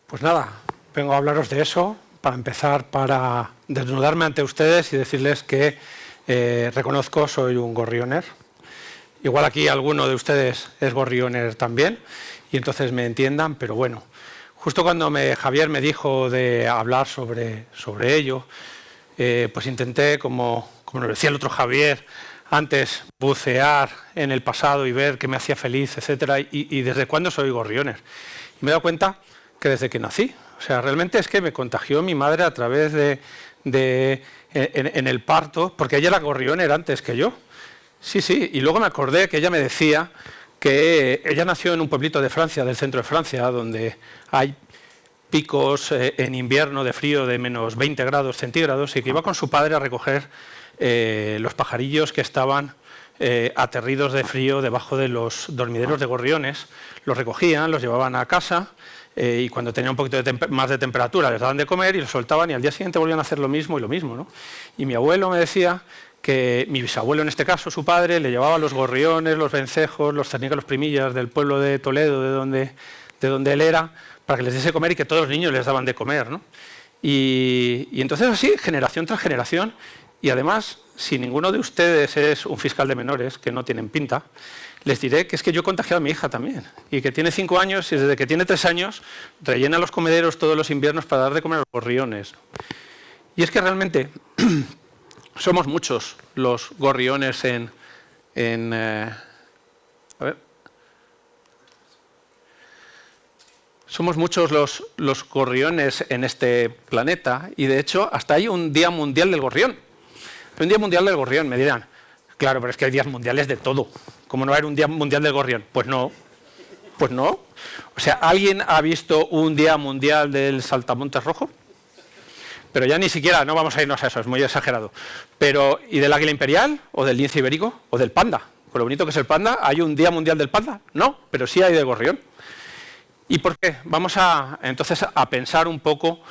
Pues nada, vengo a hablaros de eso, para empezar, para desnudarme ante ustedes y decirles que reconozco, soy un gorrioner. Igual aquí alguno de ustedes es gorrioner también, y entonces me entiendan, pero bueno, justo cuando Javier me dijo de hablar sobre ello, pues intenté, como nos decía el otro Javier, antes bucear en el pasado y ver qué me hacía feliz, etcétera, y desde cuándo soy gorrioner. Y me he dado cuenta que desde que nací. O sea, realmente es que me contagió mi madre a través en el parto, porque ella era gorrioner antes que yo. Sí, sí, y luego me acordé que ella me decía que ella nació en un pueblito de Francia, del centro de Francia, donde hay picos en invierno de frío de menos 20 grados centígrados, y que iba con su padre a recoger los pajarillos que estaban aterridos de frío debajo de los dormideros de gorriones. Los recogían, los llevaban a casa, y cuando tenía un poquito más de temperatura les daban de comer y los soltaban, y al día siguiente volvían a hacer lo mismo y lo mismo, ¿no? Y mi abuelo me decía que mi bisabuelo, en este caso, su padre, le llevaba los gorriones, los vencejos, los cernicas, los primillas del pueblo de Toledo, de donde él era, para que les diese comer, y que todos los niños les daban de comer, ¿no? Y entonces así, generación tras generación, y además, si ninguno de ustedes es un fiscal de menores, que no tienen pinta, les diré que es que yo he contagiado a mi hija también, y que tiene 5 años, y desde que tiene 3 años rellena los comederos todos los inviernos para dar de comer a los gorriones. Y es que realmente somos muchos los gorriones somos muchos los gorriones en este planeta, y de hecho hasta hay un Día Mundial del Gorrión. Hay un Día Mundial del Gorrión, me dirán. Claro, pero es que hay días mundiales de todo. ¿Cómo no va a haber un Día Mundial del Gorrión? Pues no. Pues no. O sea, ¿alguien ha visto un Día Mundial del Saltamontes Rojo? Pero ya ni siquiera, no vamos a irnos a eso, es muy exagerado. Pero, ¿y del águila imperial? ¿O del lince ibérico? ¿O del panda? Con lo bonito que es el panda, ¿hay un Día Mundial del Panda? No, pero sí hay del gorrión. ¿Y por qué? Vamos entonces a pensar un poco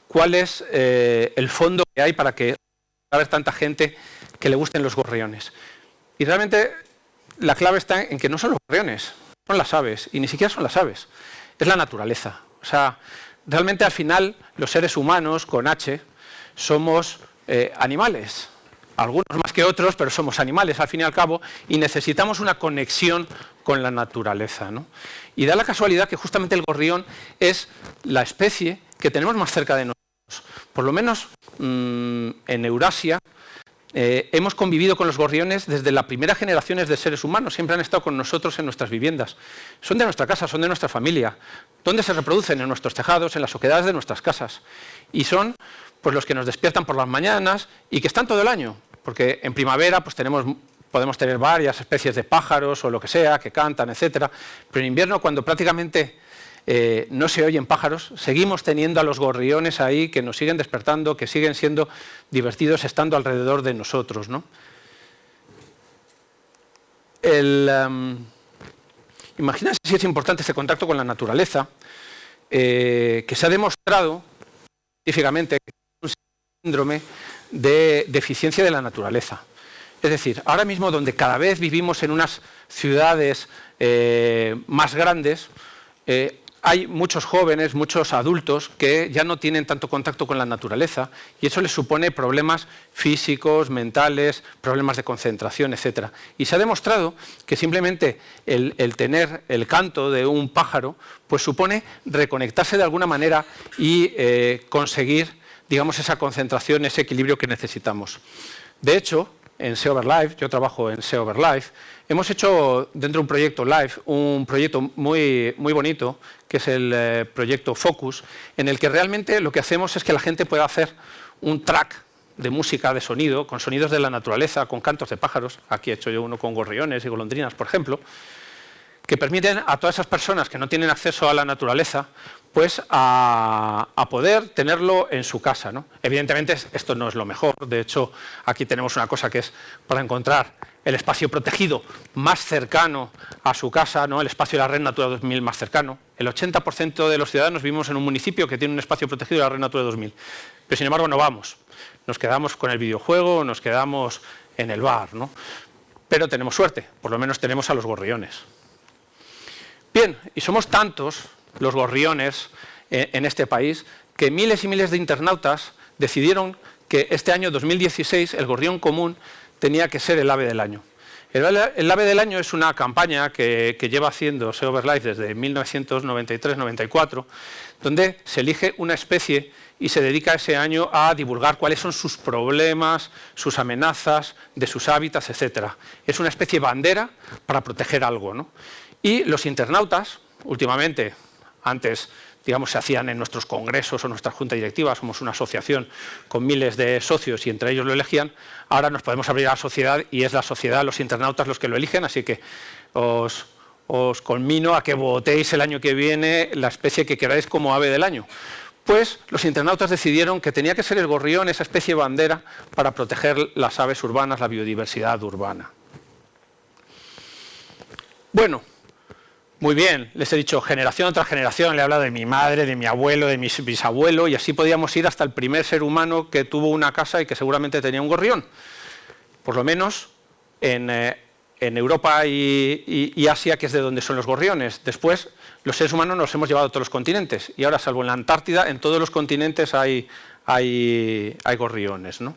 cuál es el fondo que hay para que haya tanta gente que le gusten los gorriones. Y realmente la clave está en que no son los gorriones, son las aves, y ni siquiera son las aves, es la naturaleza. O sea, realmente al final los seres humanos, con H, somos animales. Algunos más que otros, pero somos animales al fin y al cabo, y necesitamos una conexión con la naturaleza, ¿no? Y da la casualidad que justamente el gorrión es la especie que tenemos más cerca de nosotros. Por lo menos en Eurasia hemos convivido con los gorriones desde las primeras generaciones de seres humanos, siempre han estado con nosotros en nuestras viviendas. Son de nuestra casa, son de nuestra familia. ¿Dónde se reproducen? En nuestros tejados, en las oquedades de nuestras casas. Y son pues los que nos despiertan por las mañanas y que están todo el año, porque en primavera pues podemos tener varias especies de pájaros o lo que sea, que cantan, etcétera, pero en invierno, cuando prácticamente no se oyen pájaros, seguimos teniendo a los gorriones ahí que nos siguen despertando, que siguen siendo divertidos estando alrededor de nosotros, ¿no? Imagínense si es importante este contacto con la naturaleza, que se ha demostrado científicamente que es un síndrome de deficiencia de la naturaleza. Es decir, ahora mismo donde cada vez vivimos en unas ciudades más grandes, hay muchos jóvenes, muchos adultos que ya no tienen tanto contacto con la naturaleza, y eso les supone problemas físicos, mentales, problemas de concentración, etc. Y se ha demostrado que simplemente el tener el canto de un pájaro pues supone reconectarse de alguna manera y conseguir, digamos, esa concentración, ese equilibrio que necesitamos. De hecho, en SEO Over Life, yo trabajo en SEO Over Life, hemos hecho dentro de un proyecto Life, un proyecto muy bonito, que es el proyecto Focus, en el que realmente lo que hacemos es que la gente pueda hacer un track de música, de sonido, con sonidos de la naturaleza, con cantos de pájaros. Aquí he hecho yo uno con gorriones y golondrinas, por ejemplo, que permiten a todas esas personas que no tienen acceso a la naturaleza pues a poder tenerlo en su casa, ¿no? Evidentemente esto no es lo mejor. De hecho, aquí tenemos una cosa que es para encontrar el espacio protegido más cercano a su casa, ¿no? El espacio de la Red Natura 2000 más cercano. El 80% de los ciudadanos vivimos en un municipio que tiene un espacio protegido de la Red Natura 2000. Pero sin embargo no vamos. Nos quedamos con el videojuego, nos quedamos en el bar, ¿no? Pero tenemos suerte, por lo menos tenemos a los gorriones. Bien, y somos tantos los gorriones en este país, que miles y miles de internautas decidieron que este año 2016 el gorrión común tenía que ser el ave del año. El ave del año es una campaña que lleva haciendo SEO Overlife desde 1993-94, donde se elige una especie y se dedica ese año a divulgar cuáles son sus problemas, sus amenazas, de sus hábitats, etc. Es una especie bandera para proteger algo, ¿no? Y los internautas, últimamente, antes, digamos, se hacían en nuestros congresos o nuestra junta directiva, somos una asociación con miles de socios y entre ellos lo elegían, ahora nos podemos abrir a la sociedad y es la sociedad, los internautas los que lo eligen, así que os conmino a que votéis el año que viene la especie que queráis como ave del año. Pues los internautas decidieron que tenía que ser el gorrión esa especie bandera para proteger las aves urbanas, la biodiversidad urbana. Bueno, muy bien, les he dicho generación tras generación, le he hablado de mi madre, de mi abuelo, de mi bisabuelo, y así podíamos ir hasta el primer ser humano que tuvo una casa y que seguramente tenía un gorrión. Por lo menos en Europa y Asia, que es de donde son los gorriones. Después, los seres humanos nos hemos llevado a todos los continentes, y ahora, salvo en la Antártida, en todos los continentes hay gorriones, ¿no?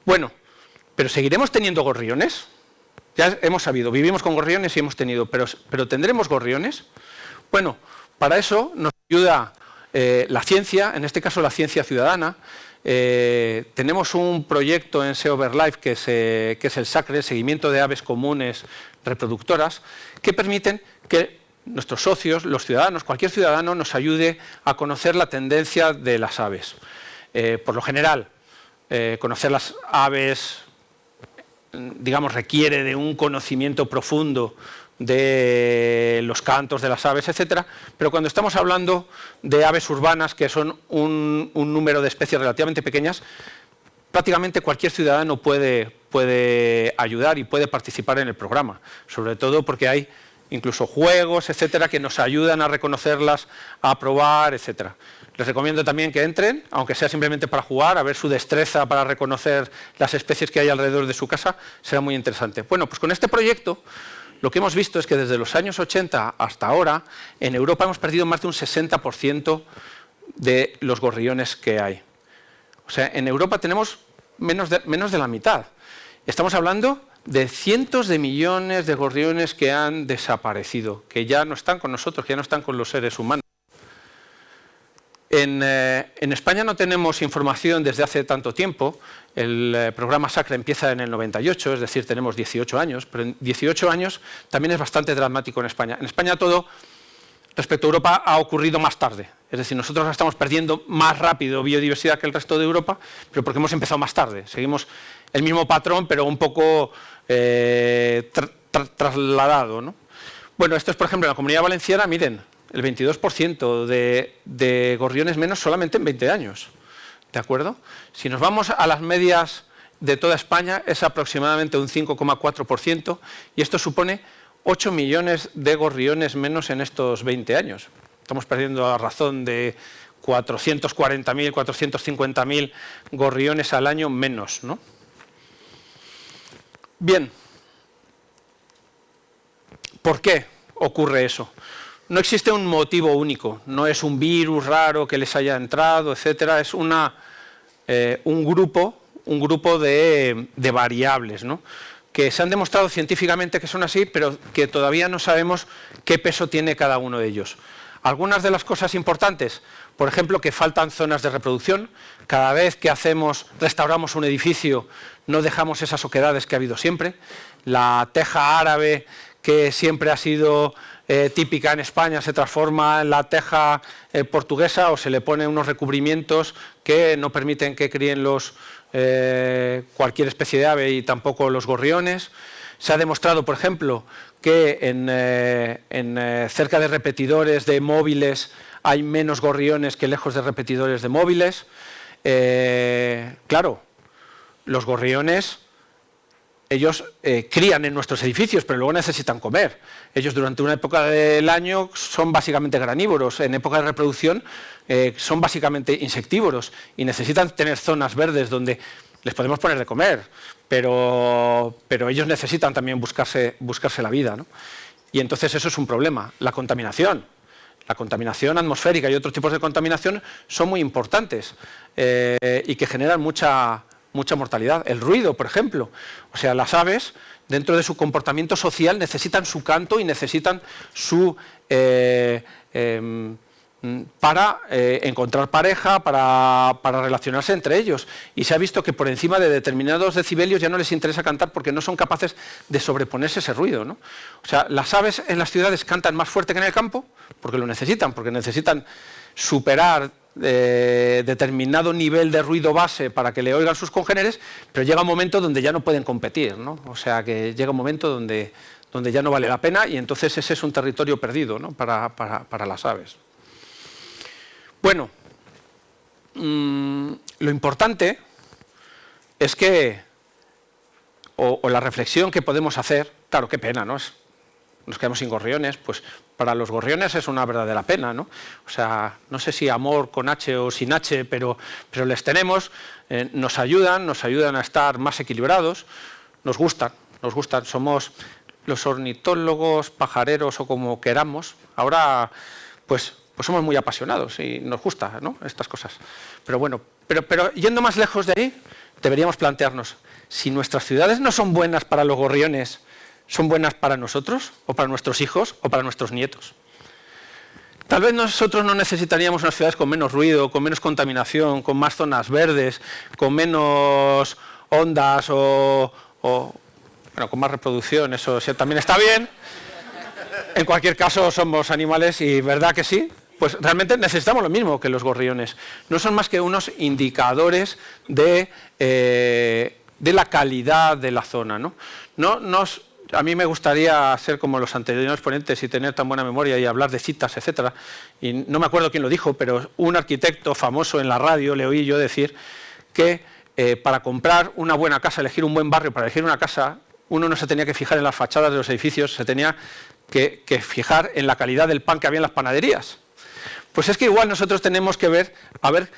Bueno, ¿pero seguiremos teniendo gorriones? Ya hemos sabido, vivimos con gorriones y hemos tenido, pero ¿tendremos gorriones? Bueno, para eso nos ayuda la ciencia, en este caso la ciencia ciudadana. Tenemos un proyecto en SEO Overlife que es el SACRE, Seguimiento de Aves Comunes Reproductoras, que permiten que nuestros socios, los ciudadanos, cualquier ciudadano nos ayude a conocer la tendencia de las aves. Por lo general, conocer las aves, digamos, requiere de un conocimiento profundo de los cantos de las aves, etcétera, pero cuando estamos hablando de aves urbanas, que son un número de especies relativamente pequeñas, prácticamente cualquier ciudadano puede ayudar y puede participar en el programa, sobre todo porque hay incluso juegos, etcétera, que nos ayudan a reconocerlas, a probar, etcétera. Les recomiendo también que entren, aunque sea simplemente para jugar, a ver su destreza para reconocer las especies que hay alrededor de su casa, será muy interesante. Bueno, pues con este proyecto lo que hemos visto es que desde los años 80 hasta ahora, en Europa hemos perdido más de un 60% de los gorriones que hay. O sea, en Europa tenemos menos de la mitad. Estamos hablando de cientos de millones de gorriones que han desaparecido, que ya no están con nosotros, que ya no están con los seres humanos. En España no tenemos información desde hace tanto tiempo. El programa SACRE empieza en el 98, es decir, tenemos 18 años, pero en 18 años también es bastante dramático en España. En España todo, respecto a Europa, ha ocurrido más tarde. Es decir, nosotros estamos perdiendo más rápido biodiversidad que el resto de Europa, pero porque hemos empezado más tarde. Seguimos el mismo patrón, pero un poco trasladado, ¿no? Bueno, esto es, por ejemplo, en la Comunidad Valenciana, miren, el 22% de gorriones menos solamente en 20 años. ¿De acuerdo? Si nos vamos a las medias de toda España, es aproximadamente un 5,4%, y esto supone 8 millones de gorriones menos en estos 20 años. Estamos perdiendo a razón de 440.000, 450.000 gorriones al año menos, ¿no? Bien. ¿Por qué ocurre eso? No existe un motivo único, no es un virus raro que les haya entrado, etcétera, es un grupo de variables, ¿no?, que se han demostrado científicamente que son así, pero que todavía no sabemos qué peso tiene cada uno de ellos. Algunas de las cosas importantes, por ejemplo, que faltan zonas de reproducción. Cada vez que restauramos un edificio, no dejamos esas oquedades que ha habido siempre. La teja árabe, que siempre ha sido típica en España, se transforma en la teja portuguesa, o se le pone unos recubrimientos que no permiten que críen cualquier especie de ave y tampoco los gorriones. Se ha demostrado, por ejemplo, que cerca de repetidores de móviles hay menos gorriones que lejos de repetidores de móviles. Claro, los gorriones, ellos crían en nuestros edificios, pero luego necesitan comer. Ellos durante una época del año son básicamente granívoros, en época de reproducción son básicamente insectívoros y necesitan tener zonas verdes donde les podemos poner de comer, pero ellos necesitan también buscarse la vida, ¿no? Y entonces eso es un problema. La contaminación. La contaminación atmosférica y otros tipos de contaminación son muy importantes y que generan mucha mortalidad. El ruido, por ejemplo. O sea, las aves, dentro de su comportamiento social, necesitan su canto y necesitan su... para encontrar pareja, para relacionarse entre ellos. Y se ha visto que por encima de determinados decibelios ya no les interesa cantar porque no son capaces de sobreponerse a ese ruido, ¿no? O sea, las aves en las ciudades cantan más fuerte que en el campo porque lo necesitan, porque necesitan superar determinado nivel de ruido base para que le oigan sus congéneres, pero llega un momento donde ya no pueden competir, ¿no? O sea, que llega un momento donde ya no vale la pena y entonces ese es un territorio perdido, ¿no? para las aves. Bueno, lo importante es que, o la reflexión que podemos hacer, claro, qué pena, ¿no? Nos quedamos sin gorriones, pues para los gorriones es una verdadera pena, ¿no? O sea, no sé si amor con H o sin H, pero les tenemos, nos ayudan a estar más equilibrados, nos gustan, somos los ornitólogos, pajareros o como queramos, ahora pues somos muy apasionados y nos gusta, ¿no? Estas cosas. Pero bueno, pero yendo más lejos de ahí, deberíamos plantearnos, si nuestras ciudades no son buenas para los gorriones, ¿son buenas para nosotros, o para nuestros hijos, o para nuestros nietos? Tal vez nosotros no necesitaríamos unas ciudades con menos ruido, con menos contaminación, con más zonas verdes, con menos ondas bueno, con más reproducción, eso también está bien. En cualquier caso, somos animales y ¿verdad que sí? Pues realmente necesitamos lo mismo que los gorriones. No son más que unos indicadores de la calidad de la zona, ¿no? A mí me gustaría ser como los anteriores ponentes y tener tan buena memoria y hablar de citas, etcétera. Y no me acuerdo quién lo dijo, pero un arquitecto famoso en la radio le oí yo decir que para comprar una buena casa, elegir un buen barrio, para elegir una casa, uno no se tenía que fijar en las fachadas de los edificios, se tenía que fijar en la calidad del pan que había en las panaderías. Pues es que igual nosotros tenemos que ver, a ver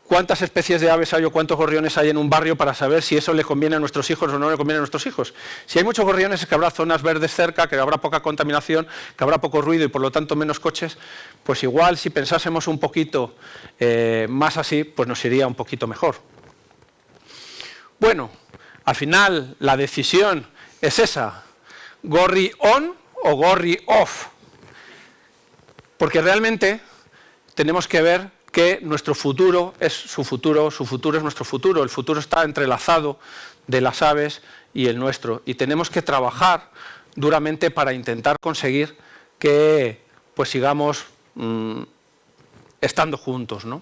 cuántas especies de aves hay o cuántos gorriones hay en un barrio para saber si eso le conviene a nuestros hijos o no le conviene a nuestros hijos. Si hay muchos gorriones es que habrá zonas verdes cerca, que habrá poca contaminación, que habrá poco ruido y por lo tanto menos coches, pues igual si pensásemos un poquito más así, pues nos iría un poquito mejor. Bueno, al final la decisión es esa, gorri on o gorri off, porque realmente tenemos que ver que nuestro futuro es su futuro es nuestro futuro, el futuro está entrelazado de las aves y el nuestro, y tenemos que trabajar duramente para intentar conseguir que pues sigamos estando juntos, ¿no?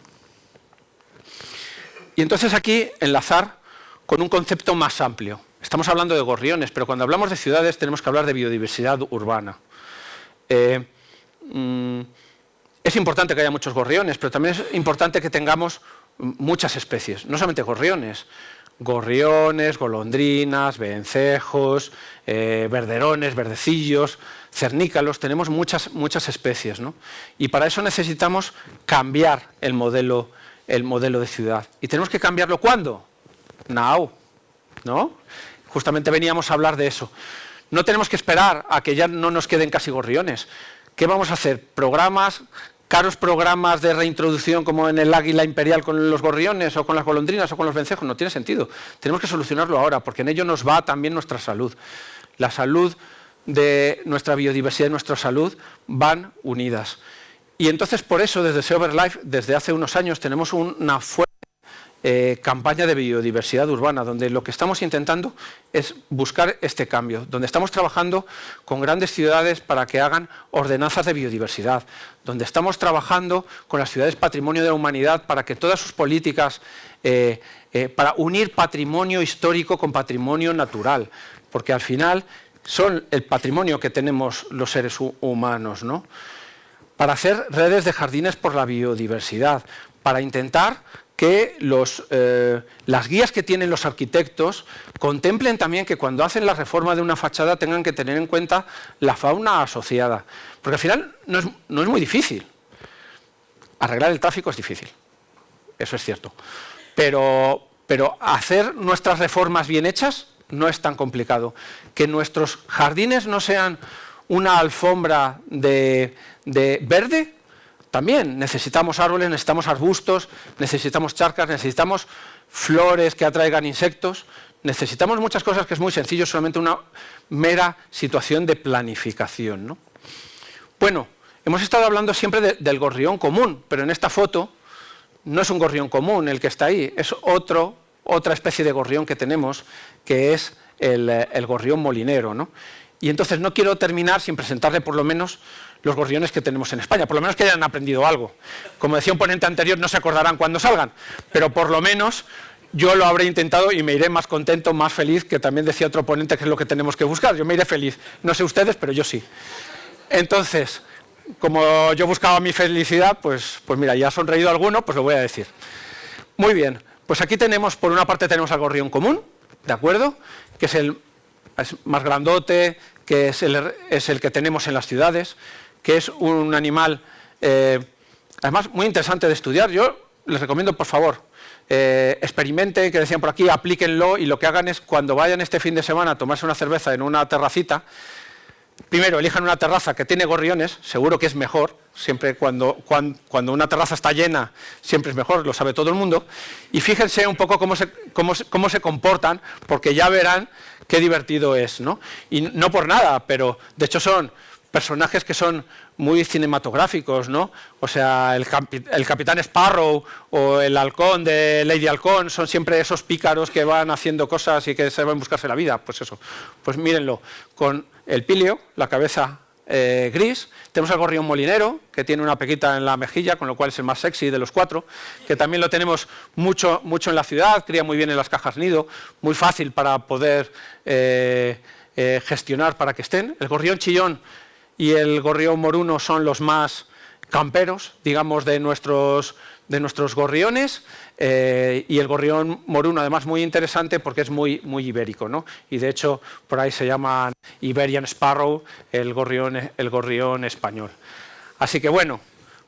Y entonces aquí enlazar con un concepto más amplio. Estamos hablando de gorriones, pero cuando hablamos de ciudades tenemos que hablar de biodiversidad urbana. Es importante que haya muchos gorriones, pero también es importante que tengamos muchas especies, no solamente gorriones, golondrinas, vencejos, verderones, verdecillos, cernícalos, tenemos muchas especies, ¿no? Y para eso necesitamos cambiar el modelo de ciudad. ¿Y tenemos que cambiarlo cuándo? Now, ¿no? Justamente veníamos a hablar de eso. No tenemos que esperar a que ya no nos queden casi gorriones. ¿Qué vamos a hacer? Caros programas de reintroducción como en el águila imperial con los gorriones o con las golondrinas o con los vencejos, no tiene sentido. Tenemos que solucionarlo ahora porque en ello nos va también nuestra salud. La salud de nuestra biodiversidad y nuestra salud van unidas. Y entonces por eso desde Sea Over Life, desde hace unos años, tenemos una fuerte campaña de biodiversidad urbana, donde lo que estamos intentando es buscar este cambio, donde estamos trabajando con grandes ciudades para que hagan ordenanzas de biodiversidad, donde estamos trabajando con las ciudades patrimonio de la humanidad para que todas sus políticas, para unir patrimonio histórico con patrimonio natural, porque al final son el patrimonio que tenemos los seres humanos, ¿no? Para hacer redes de jardines por la biodiversidad, para intentar que las guías que tienen los arquitectos contemplen también que cuando hacen la reforma de una fachada tengan que tener en cuenta la fauna asociada. Porque al final no es muy difícil. Arreglar el tráfico es difícil, eso es cierto. Pero hacer nuestras reformas bien hechas no es tan complicado. Que nuestros jardines no sean una alfombra de verde también necesitamos árboles, necesitamos arbustos, necesitamos charcas, necesitamos flores que atraigan insectos, necesitamos muchas cosas que es muy sencillo, solamente una mera situación de planificación, ¿no? Bueno, hemos estado hablando siempre del gorrión común, pero en esta foto no es un gorrión común el que está ahí, es otra especie de gorrión que tenemos, que es el gorrión molinero, ¿no? Y entonces no quiero terminar sin presentarle por lo menos los gorriones que tenemos en España, por lo menos que hayan aprendido algo. Como decía un ponente anterior, no se acordarán cuando salgan, pero por lo menos yo lo habré intentado y me iré más contento, más feliz, que también decía otro ponente que es lo que tenemos que buscar. Yo me iré feliz, no sé ustedes, pero yo sí. Entonces, como yo buscaba mi felicidad, pues mira, ya ha sonreído alguno, pues lo voy a decir. Muy bien, pues aquí tenemos, por una parte tenemos al gorrión común, ¿de acuerdo? Que es el más grandote, que es el que tenemos en las ciudades, que es un animal, además, muy interesante de estudiar. Yo les recomiendo, por favor, experimenten, que decían por aquí, aplíquenlo, y lo que hagan es, cuando vayan este fin de semana a tomarse una cerveza en una terracita, primero elijan una terraza que tiene gorriones, seguro que es mejor, siempre cuando una terraza está llena, siempre es mejor, lo sabe todo el mundo, y fíjense un poco cómo se comportan, porque ya verán qué divertido es, ¿no? Y no por nada, pero de hecho son personajes que son muy cinematográficos, ¿no? O sea, el Capitán Sparrow o el halcón de Lady Halcón son siempre esos pícaros que van haciendo cosas y que se van a buscarse la vida, pues eso. Pues mírenlo, con el píleo, la cabeza gris, tenemos al gorrión molinero, que tiene una pequita en la mejilla, con lo cual es el más sexy de los cuatro, que también lo tenemos mucho en la ciudad, cría muy bien en las cajas nido, muy fácil para poder gestionar para que estén. El gorrión chillón y el gorrión moruno son los más camperos, digamos, de nuestros gorriones, y el gorrión moruno, además, muy interesante porque es muy ibérico, ¿no? Y de hecho, por ahí se llaman Iberian Sparrow, el gorrión español. Así que bueno,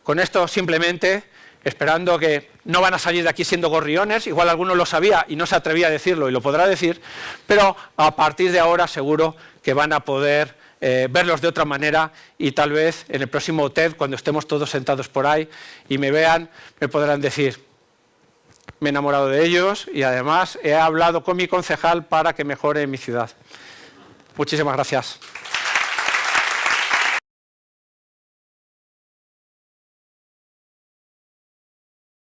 con esto simplemente, esperando que no van a salir de aquí siendo gorriones, igual alguno lo sabía y no se atrevía a decirlo y lo podrá decir, pero a partir de ahora seguro que van a poder verlos de otra manera, y tal vez en el próximo TED, cuando estemos todos sentados por ahí y me vean, me podrán decir: me he enamorado de ellos y además he hablado con mi concejal para que mejore mi ciudad. Muchísimas gracias.